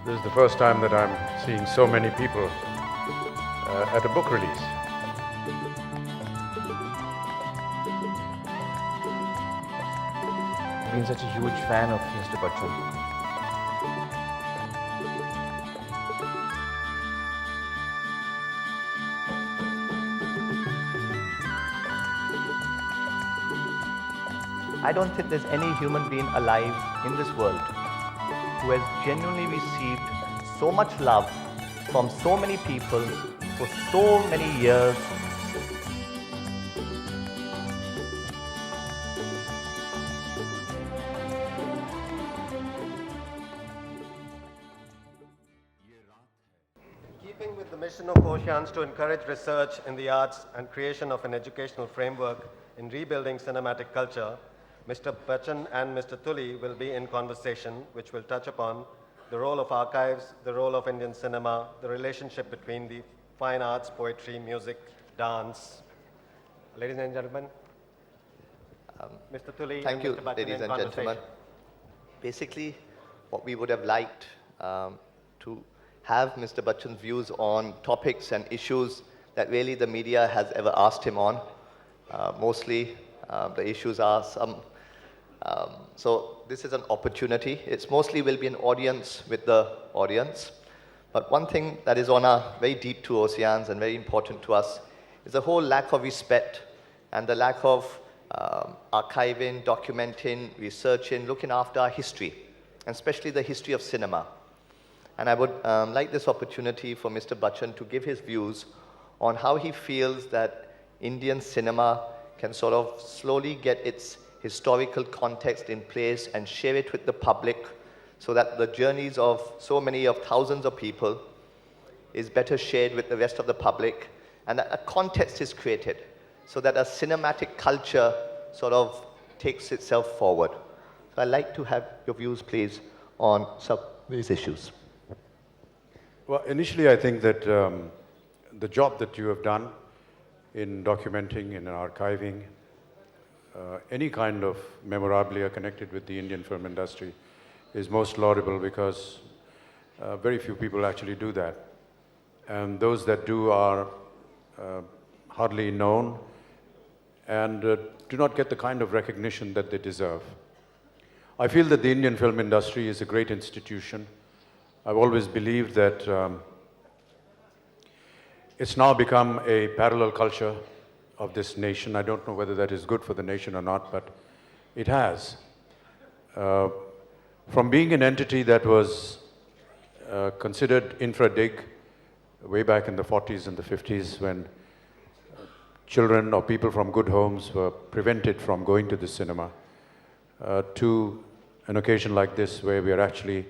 This is the first time that I'm seeing so many people at a book release. I've been such a huge fan of Mr. Bachchan. I don't think there's any human being alive in this world who has genuinely received so much love from so many people for so many years. In keeping with the mission of Oceans to encourage research in the arts and creation of an educational framework in rebuilding cinematic culture, Mr. Bachchan and Mr. Tuli will be in conversation which will touch upon the role of archives, the role of Indian cinema, the relationship between the fine arts, poetry, music, dance. Ladies and gentlemen, Mr. Tuli Thank and you, Mr. Bachchan ladies in and gentlemen. conversation. Basically, what we would have liked to have Mr. Bachchan's views on topics and issues that really the media has ever asked him on. Mostly, the issues are some. So this is an opportunity. It's mostly will be an audience with the audience. But one thing that is on our very deep to Oceans and very important to us is the whole lack of respect and the lack of archiving, documenting, researching, looking after our history, and especially the history of cinema. And I would like this opportunity for Mr. Bachchan to give his views on how he feels that Indian cinema can sort of slowly get its historical context in place and share it with the public so that the journeys of so many of thousands of people is better shared with the rest of the public, and that a context is created so that a cinematic culture sort of takes itself forward. So I'd like to have your views, please, on some of these issues. Well, initially I think that the job that you have done in documenting, in archiving, any kind of memorabilia connected with the Indian film industry is most laudable because very few people actually do that. And those that do are hardly known and do not get the kind of recognition that they deserve. I feel that the Indian film industry is a great institution. I've always believed that it's now become a parallel culture of this nation. I don't know whether that is good for the nation or not, but it has. From being an entity that was considered infra-dig way back in the 40s and the 50s when children or people from good homes were prevented from going to the cinema, to an occasion like this where we are actually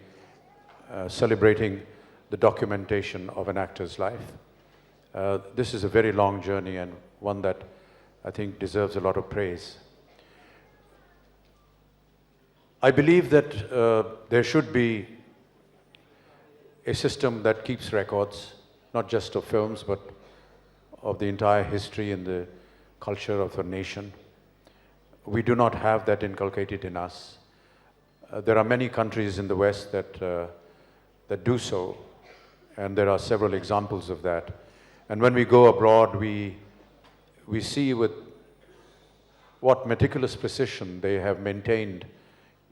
celebrating the documentation of an actor's life. This is a very long journey and one that I think deserves a lot of praise. I believe that there should be a system that keeps records, not just of films, but of the entire history and the culture of a nation. We do not have that inculcated in us. There are many countries in the West that do so, and there are several examples of that. And when we go abroad, we see with what meticulous precision they have maintained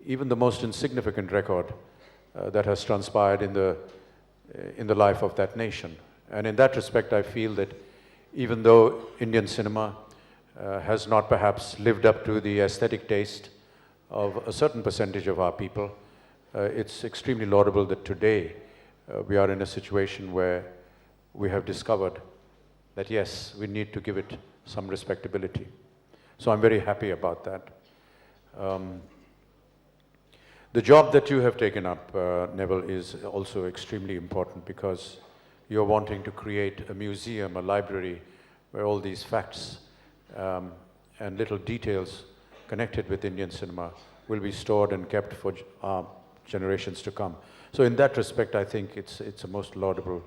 even the most insignificant record that has transpired in the life of that nation. And in that respect, I feel that even though Indian cinema has not perhaps lived up to the aesthetic taste of a certain percentage of our people, it's extremely laudable that today we are in a situation where we have discovered that yes, we need to give it some respectability. So I'm very happy about that. The job that you have taken up, Neville, is also extremely important because you're wanting to create a museum, a library, where all these facts and little details connected with Indian cinema will be stored and kept for generations to come. So in that respect, I think it's a most laudable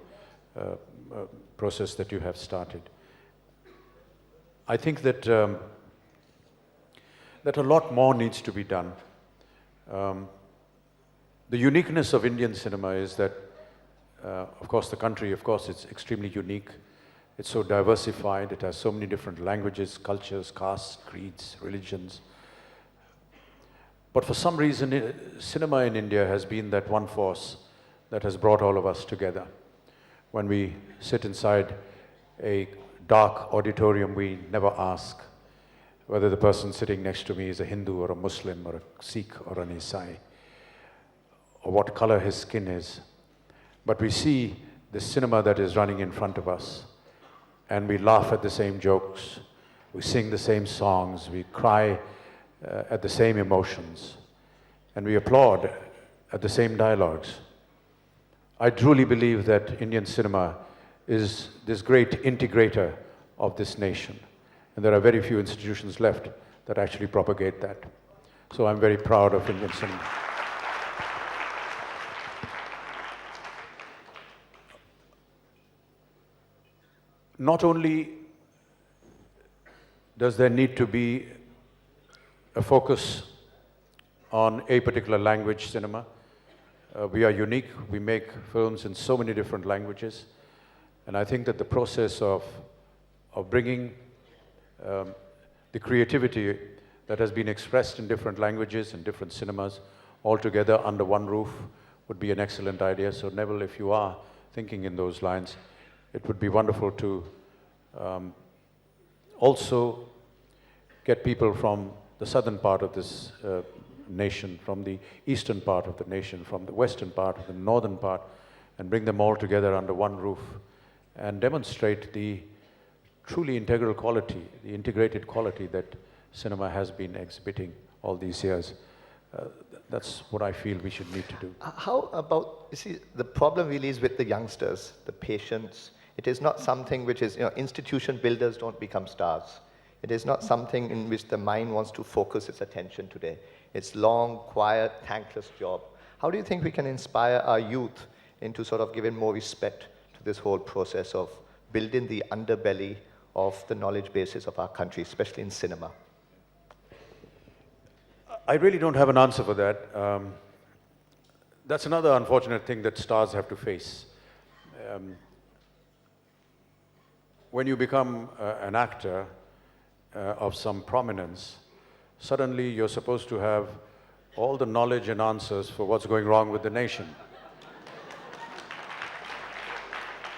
process that you have started. I think that that a lot more needs to be done. The uniqueness of Indian cinema is that, of course, the country, of course, it's extremely unique. It's so diversified. It has so many different languages, cultures, castes, creeds, religions. But for some reason, cinema in India has been that one force that has brought all of us together. When we sit inside a dark auditorium, we never ask whether the person sitting next to me is a Hindu or a Muslim or a Sikh or an Isai, or what color his skin is. But we see the cinema that is running in front of us, and we laugh at the same jokes, we sing the same songs, we cry at the same emotions, and we applaud at the same dialogues. I truly believe that Indian cinema is this great integrator of this nation, and there are very few institutions left that actually propagate that. So I'm very proud of Indian cinema. Not only does there need to be a focus on a particular language cinema. We are unique. We make films in so many different languages. And I think that the process of bringing the creativity that has been expressed in different languages and different cinemas all together under one roof would be an excellent idea. So Neville, if you are thinking in those lines, it would be wonderful to also get people from the southern part of this nation, from the eastern part of the nation, from the western part, of the northern part, and bring them all together under one roof and demonstrate the truly integral quality, the integrated quality that cinema has been exhibiting all these years. That's what I feel we should need to do. How about, you see, the problem really is with the youngsters, the patients. It is not something which is, institution builders don't become stars. It is not something in which the mind wants to focus its attention today. It's long, quiet, thankless job. How do you think we can inspire our youth into sort of giving more respect to this whole process of building the underbelly of the knowledge bases of our country, especially in cinema? I really don't have an answer for that. That's another unfortunate thing that stars have to face. When you become an actor of some prominence, suddenly you're supposed to have all the knowledge and answers for what's going wrong with the nation.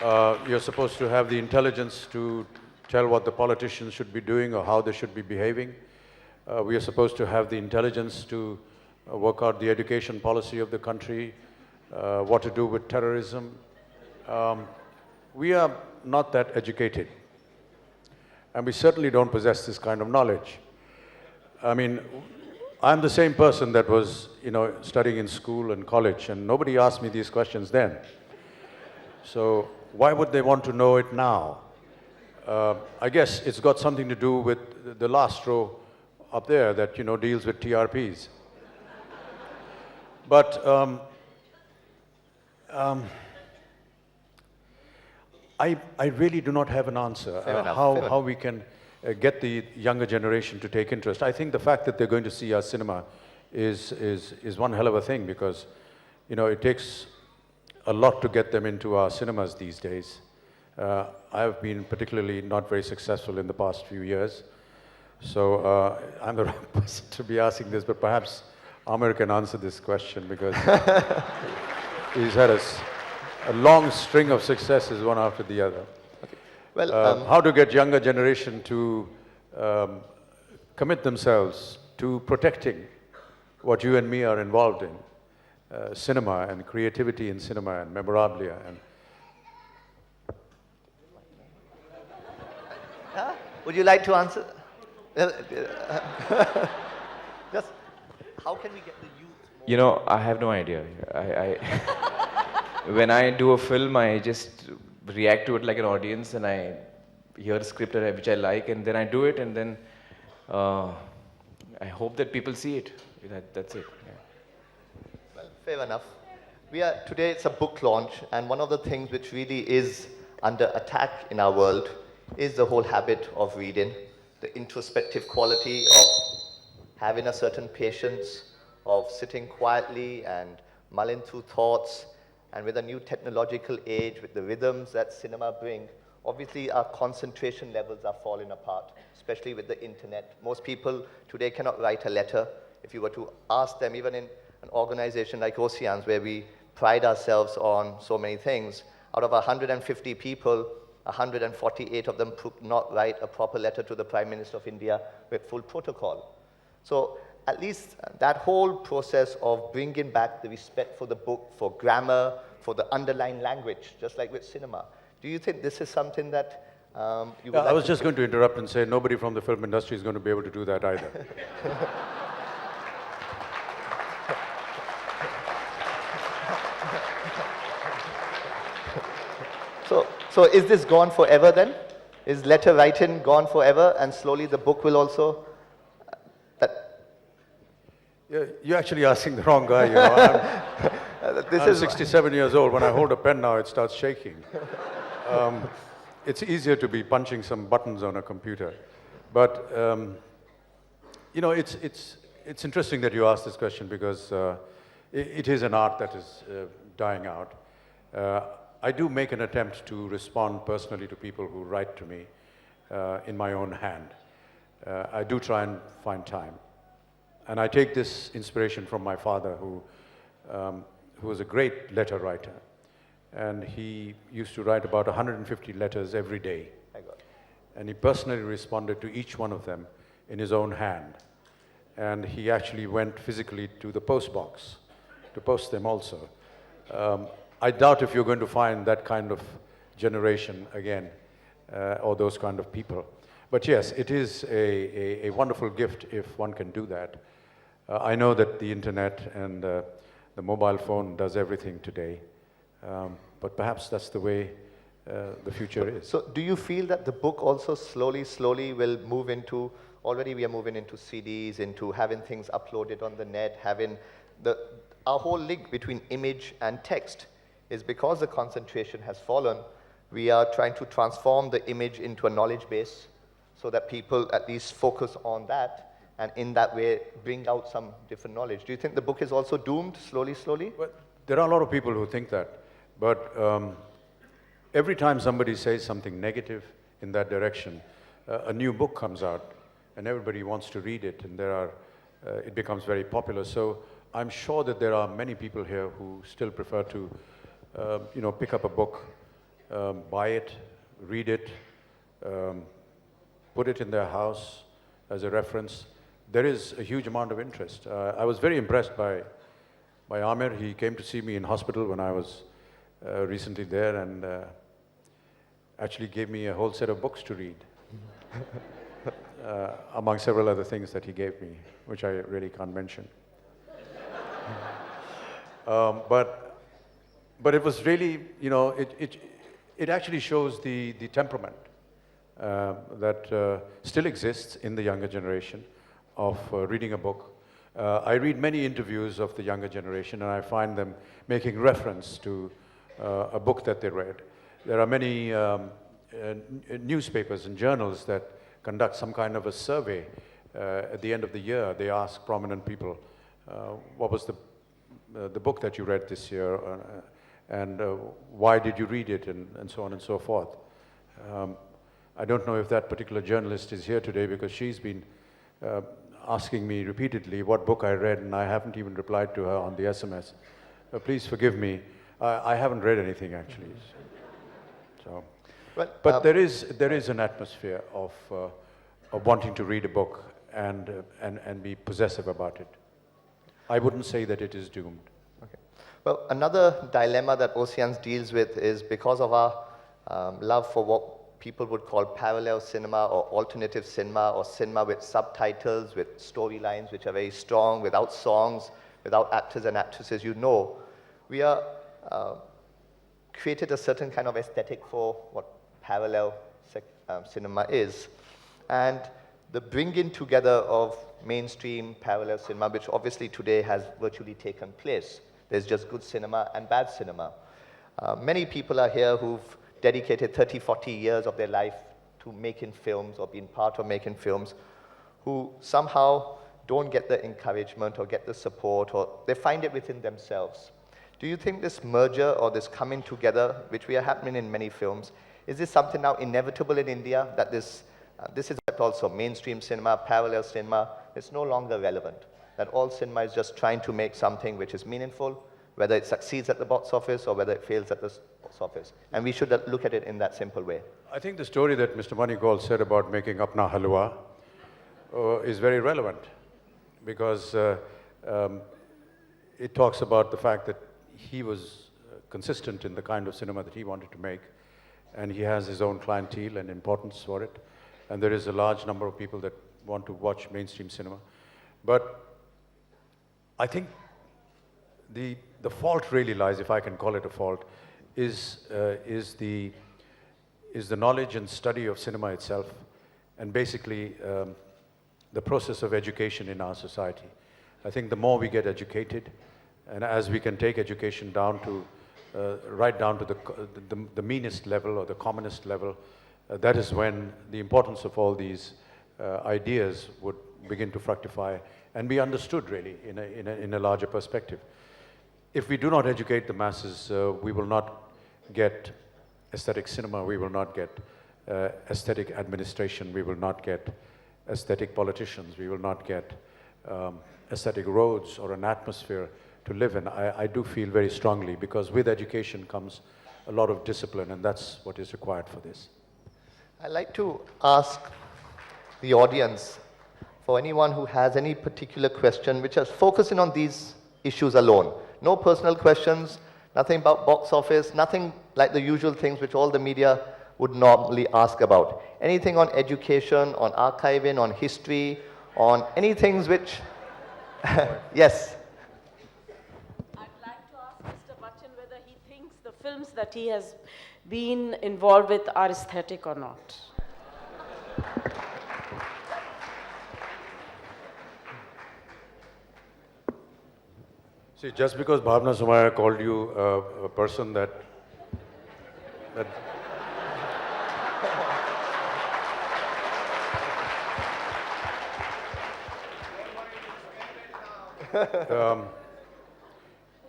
You're supposed to have the intelligence to tell what the politicians should be doing or how they should be behaving. We are supposed to have the intelligence to work out the education policy of the country, what to do with terrorism. We are not that educated, and we certainly don't possess this kind of knowledge. I mean, I'm the same person that was, studying in school and college, and nobody asked me these questions then. So why would they want to know it now? I guess it's got something to do with the last row up there that, deals with TRPs. But I really do not have an answer how we can get the younger generation to take interest. I think the fact that they're going to see our cinema is one hell of a thing, because, it takes a lot to get them into our cinemas these days. I've been particularly not very successful in the past few years. So I'm the wrong person to be asking this, but perhaps Amir can answer this question, because he's had a long string of successes, one after the other. Okay. Well, how to get younger generation to commit themselves to protecting what you and me are involved in, cinema and creativity in cinema and memorabilia. And would you like to answer? Just, how can we get the youth more? I have no idea. When I do a film, I just react to it like an audience, and I hear a script which I like, and then I do it, and then I hope that people see it. That's it. Yeah. Well, fair enough. Today it's a book launch, and one of the things which really is under attack in our world is the whole habit of reading, the introspective quality of having a certain patience, of sitting quietly and mulling through thoughts, and with a new technological age, with the rhythms that cinema bring, obviously our concentration levels are falling apart, especially with the internet. Most people today cannot write a letter. If you were to ask them, even in an organization like Oceans, where we pride ourselves on so many things, out of 150 people, 148 of them could not write a proper letter to the Prime Minister of India with full protocol. So at least that whole process of bringing back the respect for the book, for grammar, for the underlying language, just like with cinema. Do you think this is something that you would like I was just going to interrupt and say nobody from the film industry is going to be able to do that either. So is this gone forever then? Is letter writing gone forever, and slowly the book will also? Yeah, you're actually asking the wrong guy. You know. I'm 67 years old. When I hold a pen now, it starts shaking. It's easier to be punching some buttons on a computer. But, you know, it's interesting that you asked this question because it is an art that is dying out. I do make an attempt to respond personally to people who write to me in my own hand. I do try and find time. And I take this inspiration from my father, who was a great letter writer. And he used to write about 150 letters every day. And he personally responded to each one of them in his own hand. And he actually went physically to the post box to post them also. I doubt if you're going to find that kind of generation again, or those kind of people. But yes, it is a wonderful gift if one can do that. I know that the internet and the mobile phone does everything today, but perhaps that's the way the future is. So do you feel that the book also slowly will move into, already we are moving into CDs, into having things uploaded on the net, having our whole link between image and text is because the concentration has fallen, we are trying to transform the image into a knowledge base so that people at least focus on that and in that way bring out some different knowledge. Do you think the book is also doomed slowly? Well, there are a lot of people who think that, but every time somebody says something negative in that direction, a new book comes out and everybody wants to read it, and it becomes very popular. So I'm sure that there are many people here who still prefer to pick up a book, buy it, read it, put it in their house as a reference. There is a huge amount of interest. I was very impressed by Amir. He came to see me in hospital when I was recently there, and actually gave me a whole set of books to read, among several other things that he gave me, which I really can't mention. But it was really, it actually shows the temperament that still exists in the younger generation of reading a book. I read many interviews of the younger generation, and I find them making reference to a book that they read. There are many newspapers and journals that conduct some kind of a survey at the end of the year. They ask prominent people, what was the book that you read this year, and why did you read it, and so on and so forth. I don't know if that particular journalist is here today because she's been asking me repeatedly what book I read, and I haven't even replied to her on the SMS. Please forgive me. I haven't read anything actually. So, but there is an atmosphere of wanting to read a book and be possessive about it. I wouldn't say that it is doomed. Okay. Well, another dilemma that Oceans deals with is because of our love for what people would call parallel cinema or alternative cinema or cinema with subtitles, with storylines which are very strong, without songs, without actors and actresses, we are created a certain kind of aesthetic for what parallel cinema is. And the bringing together of mainstream parallel cinema, which obviously today has virtually taken place. There's just good cinema and bad cinema. Many people are here who've dedicated 30, 40 years of their life to making films or being part of making films, who somehow don't get the encouragement or get the support, or they find it within themselves. Do you think this merger or this coming together, which we are happening in many films, is this something now inevitable in India, that this is also mainstream cinema, parallel cinema, it's no longer relevant, that all cinema is just trying to make something which is meaningful, whether it succeeds at the box office or whether it fails at the box office. And we should look at it in that simple way. I think the story that Mr. Manigal said about making Apna Halwa is very relevant, because it talks about the fact that he was consistent in the kind of cinema that he wanted to make, and he has his own clientele and importance for it, and there is a large number of people that want to watch mainstream cinema. But I think the fault really lies, if I can call it a fault, is the knowledge and study of cinema itself, and basically the process of education in our society. I think the more we get educated, and as we can take education down to right down to the meanest level or the commonest level, that is when the importance of all these ideas would begin to fructify and be understood really in a larger perspective. If we do not educate the masses, we will not get aesthetic cinema, we will not get aesthetic administration, we will not get aesthetic politicians, we will not get aesthetic roads or an atmosphere to live in. I do feel very strongly, because with education comes a lot of discipline, and that's what is required for this. I'd like to ask the audience, for anyone who has any particular question which is focusing on these issues alone. No personal questions, nothing about box office, nothing like the usual things which all the media would normally ask about. Anything on education, on archiving, on history, on any things which... Yes. I'd like to ask Mr. Bachchan whether he thinks the films that he has been involved with are aesthetic or not. See, just because Bhavna Sumaya called you a person that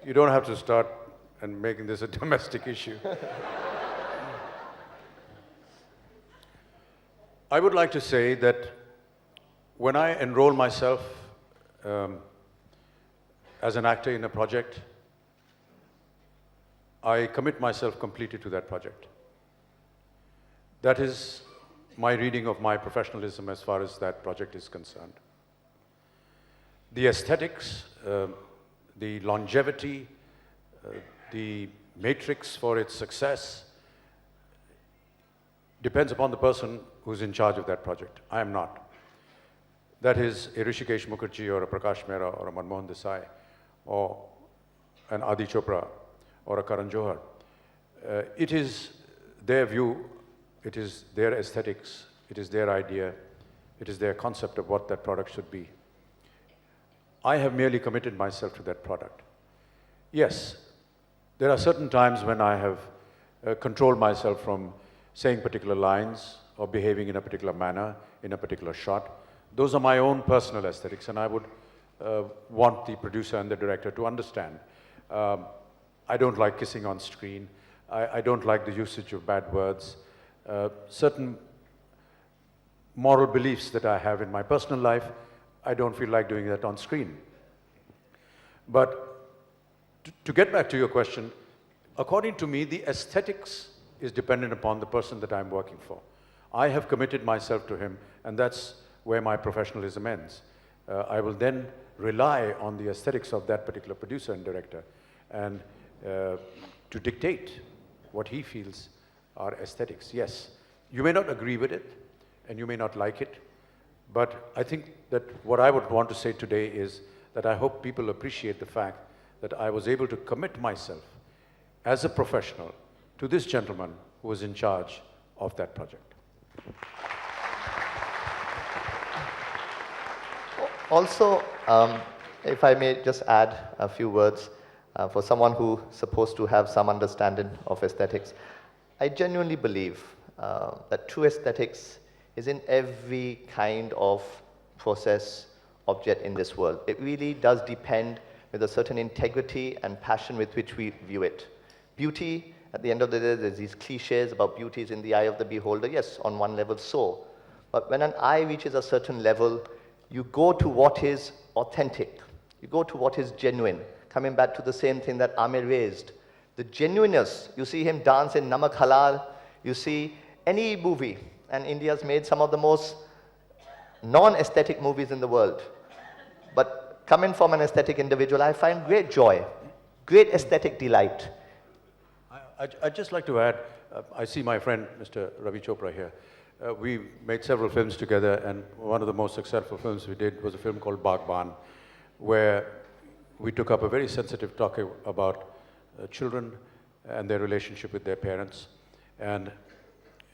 you don't have to start and making this a domestic issue. I would like to say that when I enroll myself as an actor in a project, I commit myself completely to that project. That is my reading of my professionalism as far as that project is concerned. The aesthetics, the longevity, the matrix for its success depends upon the person who's in charge of that project. I am not. That is a Rishikesh Mukherjee or a Prakash Mehra or a Manmohan Desai or an Adi Chopra or a Karan Johar. It is their view, it is their aesthetics, it is their idea, it is their concept of what that product should be. I have merely committed myself to that product. Yes, there are certain times when I have controlled myself from saying particular lines or behaving in a particular manner, in a particular shot. Those are my own personal aesthetics, and I would want the producer and the director to understand. I don't like kissing on screen. I don't like the usage of bad words. Certain moral beliefs that I have in my personal life, I don't feel like doing that on screen. But to get back to your question, according to me, the aesthetics is dependent upon the person that I'm working for. I have committed myself to him, and that's where my professionalism ends. I will then rely on the aesthetics of that particular producer and director and to dictate what he feels are aesthetics. Yes, you may not agree with it and you may not like it, but I think that what I would want to say today is that I hope people appreciate the fact that I was able to commit myself as a professional to this gentleman who was in charge of that project. Also, if I may just add a few words for someone who's supposed to have some understanding of aesthetics, I genuinely believe that true aesthetics is in every kind of process object in this world. It really does depend with a certain integrity and passion with which we view it. Beauty, at the end of the day, there's these cliches about beauty is in the eye of the beholder. Yes, on one level so. But when an eye reaches a certain level, you go to what is authentic. You go to what is genuine. Coming back to the same thing that Amir raised. The genuineness, you see him dance in Namak Halal, you see any movie, and India's made some of the most non-aesthetic movies in the world. But coming from an aesthetic individual, I find great joy, great aesthetic delight. I'd just like to add, I see my friend Mr. Ravi Chopra here. We made several films together, and one of the most successful films we did was a film called Bachchan, where we took up a very sensitive topic about children and their relationship with their parents. And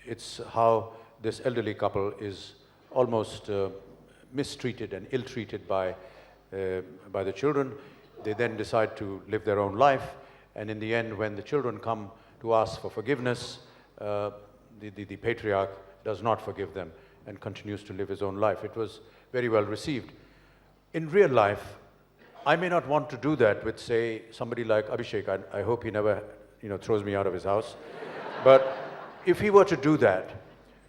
it's how this elderly couple is almost mistreated and ill-treated by the children. They then decide to live their own life, and in the end, when the children come to ask for forgiveness, the patriarch does not forgive them and continues to live his own life. It was very well received. In real life, I may not want to do that with, say, somebody like Abhishek. I hope he never, throws me out of his house. But if he were to do that,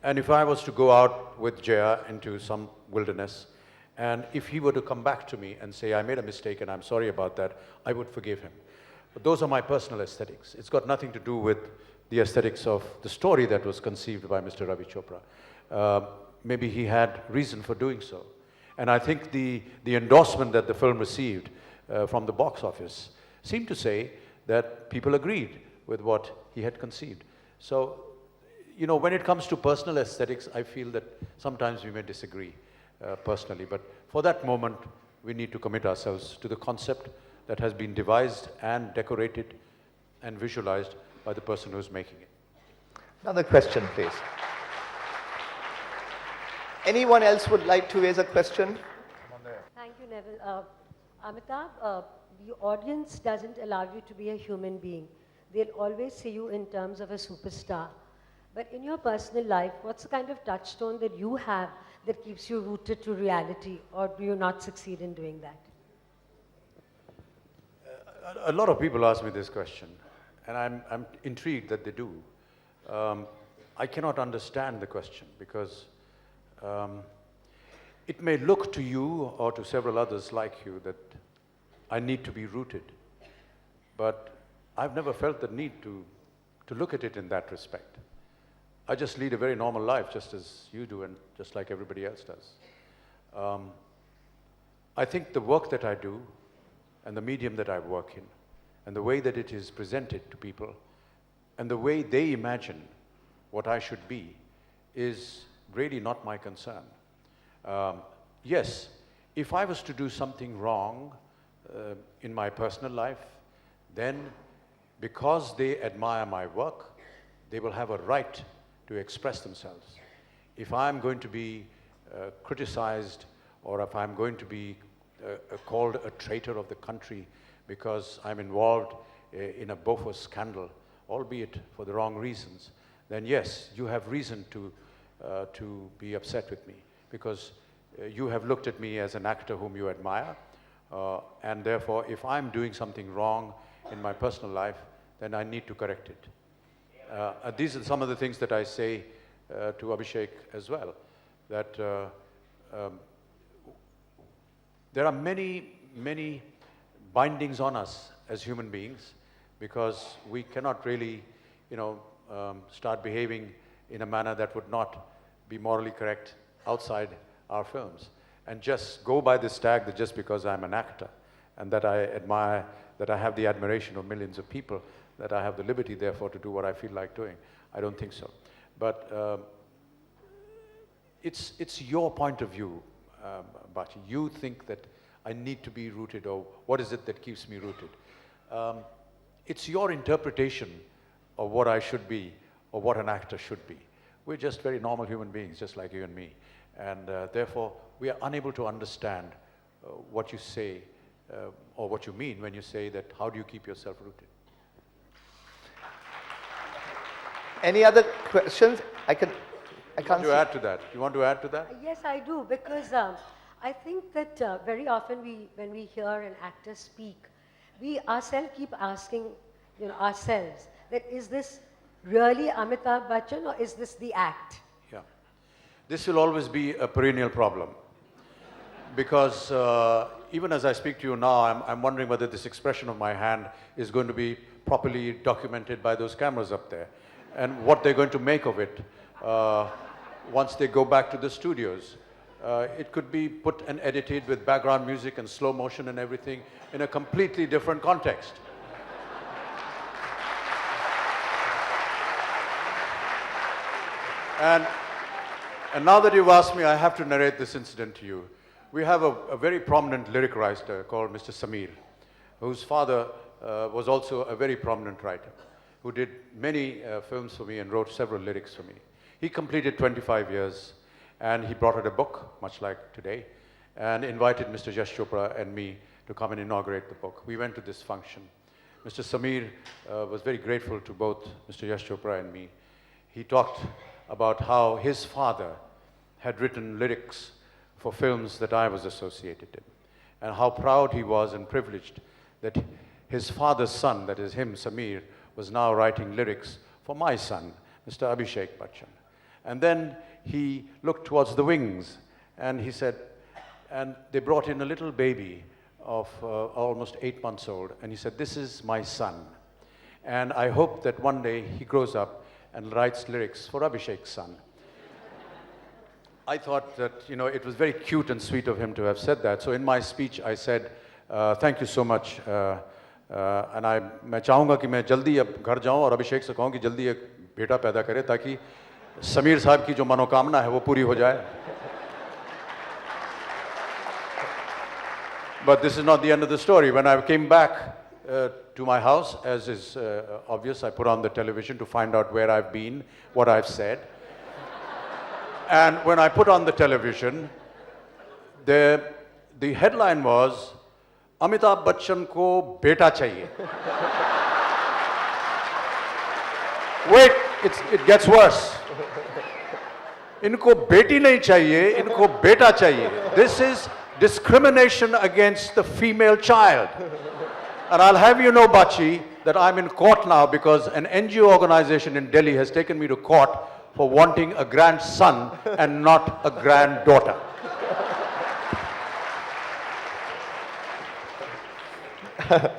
and if I was to go out with Jaya into some wilderness, and if he were to come back to me and say, I made a mistake and I'm sorry about that, I would forgive him. But those are my personal aesthetics. It's got nothing to do with the aesthetics of the story that was conceived by Mr. Ravi Chopra. Maybe he had reason for doing so. And I think the endorsement that the film received from the box office seemed to say that people agreed with what he had conceived. So, when it comes to personal aesthetics, I feel that sometimes we may disagree personally. But for that moment, we need to commit ourselves to the concept that has been devised and decorated and visualized by the person who's making it. Another question, please. Anyone else would like to raise a question? Thank you, Neville. Amitabh, the audience doesn't allow you to be a human being. They'll always see you in terms of a superstar. But in your personal life, what's the kind of touchstone that you have that keeps you rooted to reality, or do you not succeed in doing that? A lot of people ask me this question, and I'm intrigued that they do. I cannot understand the question because it may look to you or to several others like you that I need to be rooted, but I've never felt the need to look at it in that respect. I just lead a very normal life, just as you do and just like everybody else does. I think the work that I do and the medium that I work in and the way that it is presented to people and the way they imagine what I should be is really not my concern. Yes, if I was to do something wrong in my personal life, then because they admire my work, they will have a right to express themselves. If I'm going to be criticized or if I'm going to be called a traitor of the country because I'm involved in a Bofors scandal, albeit for the wrong reasons, then yes, you have reason to be upset with me because you have looked at me as an actor whom you admire, and therefore if I'm doing something wrong in my personal life, then I need to correct it. These are some of the things that I say to Abhishek as well, that there are many bindings on us as human beings because we cannot really, start behaving in a manner that would not be morally correct outside our films. And just go by this tag that just because I'm an actor and that I admire, that I have the admiration of millions of people, that I have the liberty, therefore, to do what I feel like doing. I don't think so. But it's your point of view, Bachchan. You think that I need to be rooted, or what is it that keeps me rooted? It's your interpretation of what I should be, or what an actor should be. We're just very normal human beings, just like you and me. And therefore, we are unable to understand what you say, or what you mean when you say that, how do you keep yourself rooted? Any other questions? I can't You want to add to that? You want to add to that? Yes, I do, because I think that very often when we hear an actor speak, we ourselves keep asking, ourselves that is this really Amitabh Bachchan or is this the act? Yeah. This will always be a perennial problem because even as I speak to you now, I'm wondering whether this expression of my hand is going to be properly documented by those cameras up there and what they're going to make of it once they go back to the studios. It could be put and edited with background music and slow motion and everything in a completely different context. And now that you've asked me, I have to narrate this incident to you. We have a very prominent lyric writer called Mr. Sameer, whose father was also a very prominent writer, who did many films for me and wrote several lyrics for me. He completed 25 years, and he brought out a book, much like today, and invited Mr. Yash Chopra and me to come and inaugurate the book. We went to this function. Mr. Sameer was very grateful to both Mr. Yash Chopra and me. He talked about how his father had written lyrics for films that I was associated in, and how proud he was and privileged that his father's son, that is him, Sameer, was now writing lyrics for my son, Mr. Abhishek Bachchan. And then he looked towards the wings and he said, and they brought in a little baby of almost 8 months old, and he said, "This is my son. And I hope that one day he grows up and writes lyrics for Abhishek's son." I thought that, it was very cute and sweet of him to have said that. So in my speech, I said, "Thank you so much. And मैं चाहूँगा कि मैं जल्दी अब घर जाऊँ और अभिषेक से कहूँ कि जल्दी एक बेटा पैदा करे ताकि समीर साहब की जो मनोकामना है वो पूरी हो जाए." But this is not the end of the story. When I came back to my house, as is obvious, I put on the television to find out where I've been, what I've said. And when I put on the television, the headline was, "Amitabh Bachchan ko beta chahiye." Wait, it gets worse. Inko beti nahi chahiye, inko beta chahiye. This is discrimination against the female child. And I'll have you know, Bachi, that I'm in court now because an NGO organization in Delhi has taken me to court for wanting a grandson and not a granddaughter.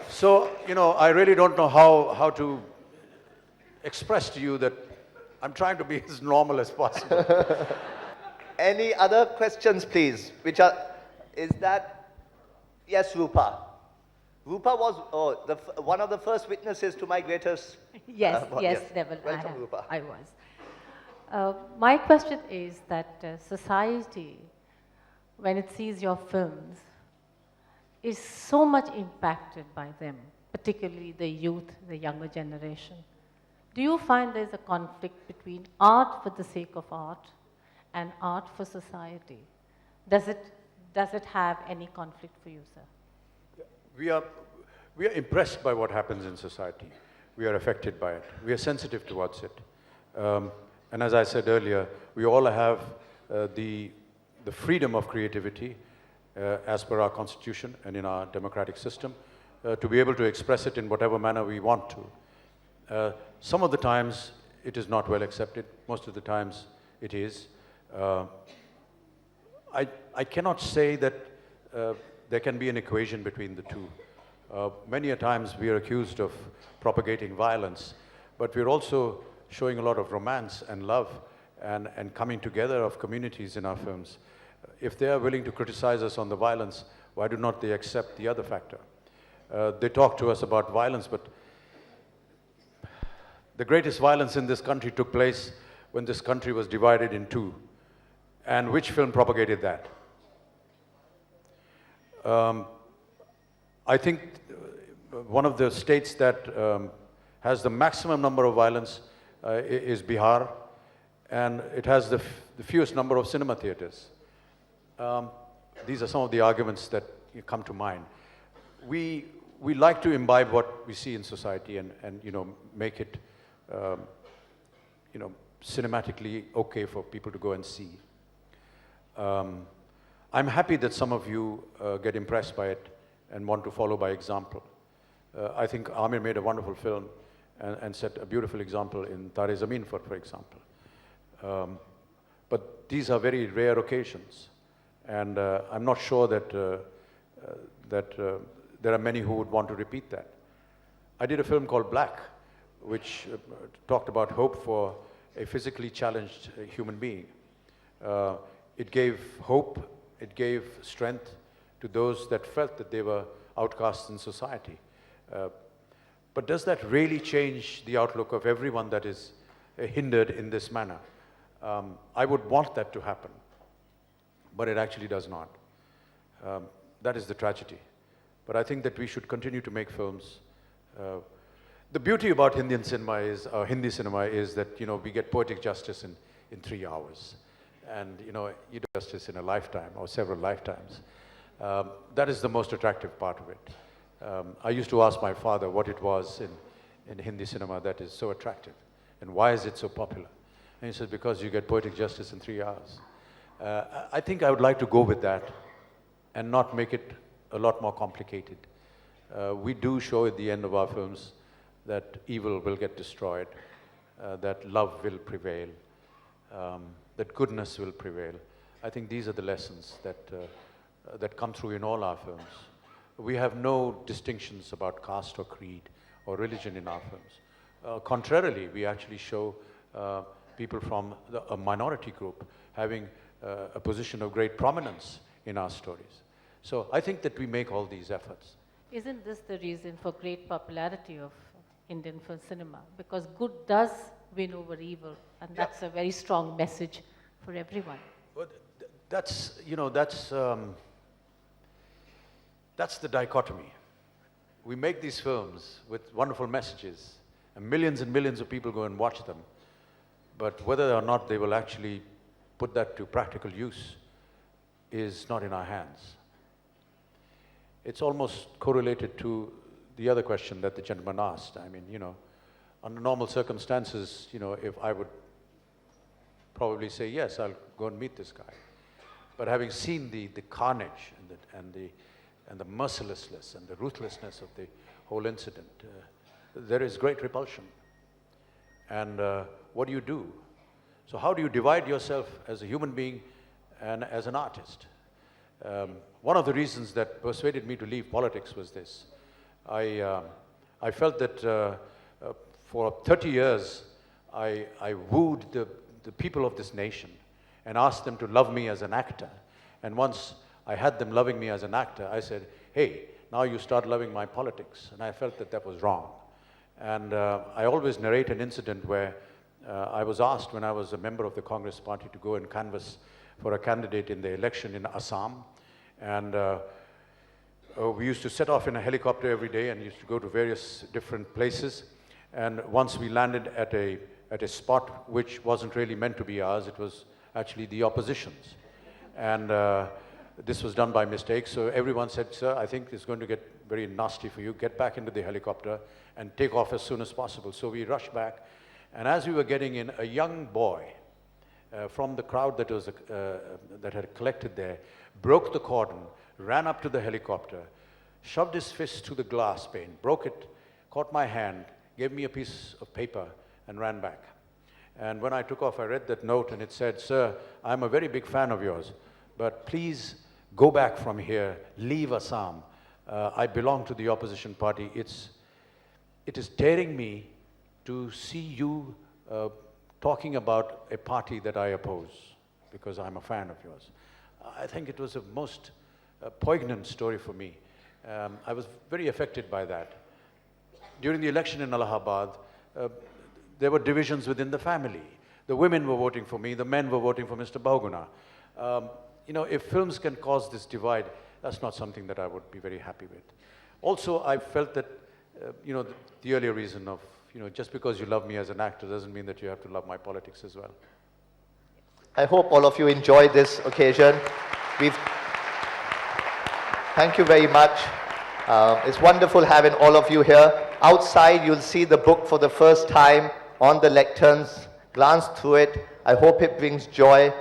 So, I really don't know how to express to you that I'm trying to be as normal as possible. Any other questions, please? Yes, Rupa. Rupa was one of the first witnesses to my greatest... Yes, Neville, Welcome, Rupa. I was. My question is that society, when it sees your films, is so much impacted by them, particularly the youth, the younger generation. Do you find there's a conflict between art for the sake of art and art for society? Does it have any conflict for you, sir? We are impressed by what happens in society. We are affected by it. We are sensitive towards it. And as I said earlier, we all have the freedom of creativity as per our constitution and in our democratic system to be able to express it in whatever manner we want to. Some of the times it is not well accepted. Most of the times it is. I cannot say that there can be an equation between the two. Many a times we are accused of propagating violence, but we're also showing a lot of romance and love and coming together of communities in our films. If they are willing to criticize us on the violence, why do not they accept the other factor? They talk to us about violence, but the greatest violence in this country took place when this country was divided in two. And which film propagated that? I think one of the states that has the maximum number of violence is Bihar, and it has the fewest number of cinema theaters. These are some of the arguments that come to mind. We like to imbibe what we see in society and make it cinematically okay for people to go and see. I'm happy that some of you get impressed by it and want to follow by example. I think Amir made a wonderful film and set a beautiful example in Tare Zameen for example. But these are very rare occasions, and I'm not sure that, there are many who would want to repeat that. I did a film called Black, which talked about hope for a physically challenged human being. It gave hope, it gave strength to those that felt that they were outcasts in society. But does that really change the outlook of everyone that is hindered in this manner? I would want that to happen, but it actually does not. That is the tragedy. But I think that we should continue to make films. The beauty about Hindi cinema is that, you know, we get poetic justice in 3 hours. And, you know, you do justice in a lifetime or several lifetimes. That is the most attractive part of it. I used to ask my father what it was in Hindi cinema that is so attractive and why is it so popular. And he said, because you get poetic justice in 3 hours. I think I would like to go with that and not make it a lot more complicated. We do show at the end of our films that evil will get destroyed, that love will prevail, that goodness will prevail. I think these are the lessons that come through in all our films. We have no distinctions about caste or creed or religion in our films. Contrarily, we actually show people from a minority group having a position of great prominence in our stories. So I think that we make all these efforts. Isn't this the reason for great popularity of Indian film cinema? Because good does win over evil, and that's a very strong message for everyone. But that's, you know, that's the dichotomy. We make these films with wonderful messages, and millions of people go and watch them. But whether or not they will actually put that to practical use is not in our hands. It's almost correlated to the other question that the gentleman asked. I mean, you know, under normal circumstances, you know, if I would probably say, yes, I'll go and meet this guy. But having seen the carnage and the mercilessness and the ruthlessness of the whole incident, there is great repulsion. And what do you do? So how do you divide yourself as a human being and as an artist? One of the reasons that persuaded me to leave politics was this. I felt that for 30 years, I wooed the people of this nation and asked them to love me as an actor. And once I had them loving me as an actor, I said, hey, now you start loving my politics. And I felt that that was wrong. And I always narrate an incident where I was asked when I was a member of the Congress party to go and canvass for a candidate in the election in Assam. And we used to set off in a helicopter every day and used to go to various different places. And once we landed at a spot which wasn't really meant to be ours, it was actually the opposition's. And this was done by mistake. So everyone said, sir, I think it's going to get very nasty for you. Get back into the helicopter and take off as soon as possible. So we rushed back. And as we were getting in, a young boy from the crowd that had collected there broke the cordon, ran up to the helicopter, shoved his fist through the glass pane, broke it, caught my hand, gave me a piece of paper, and ran back. And when I took off, I read that note, and it said, sir, I'm a very big fan of yours, but please go back from here, leave Assam. I belong to the opposition party. It is tearing me to see you talking about a party that I oppose, because I'm a fan of yours. I think it was a most poignant story for me. I was very affected by that. During the election in Allahabad, there were divisions within the family. The women were voting for me, the men were voting for Mr. Bauguna. You know, if films can cause this divide, that's not something that I would be very happy with. Also, I felt that, you know, the earlier reason of, you know, just because you love me as an actor doesn't mean that you have to love my politics as well. I hope all of you enjoyed this occasion. Thank you very much. It's wonderful having all of you here. Outside, you'll see the book for the first time on the lecterns. Glance through it. I hope it brings joy.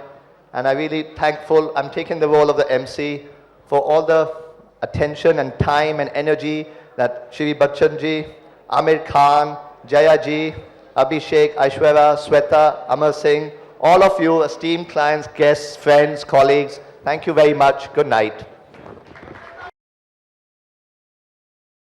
And I'm really thankful. I'm taking the role of the MC for all the attention and time and energy that Shri Bachchan ji, Amir Khan, Jaya ji, Abhishek, Aishwarya, Sweta, Amar Singh, all of you, esteemed clients, guests, friends, colleagues, thank you very much. Good night.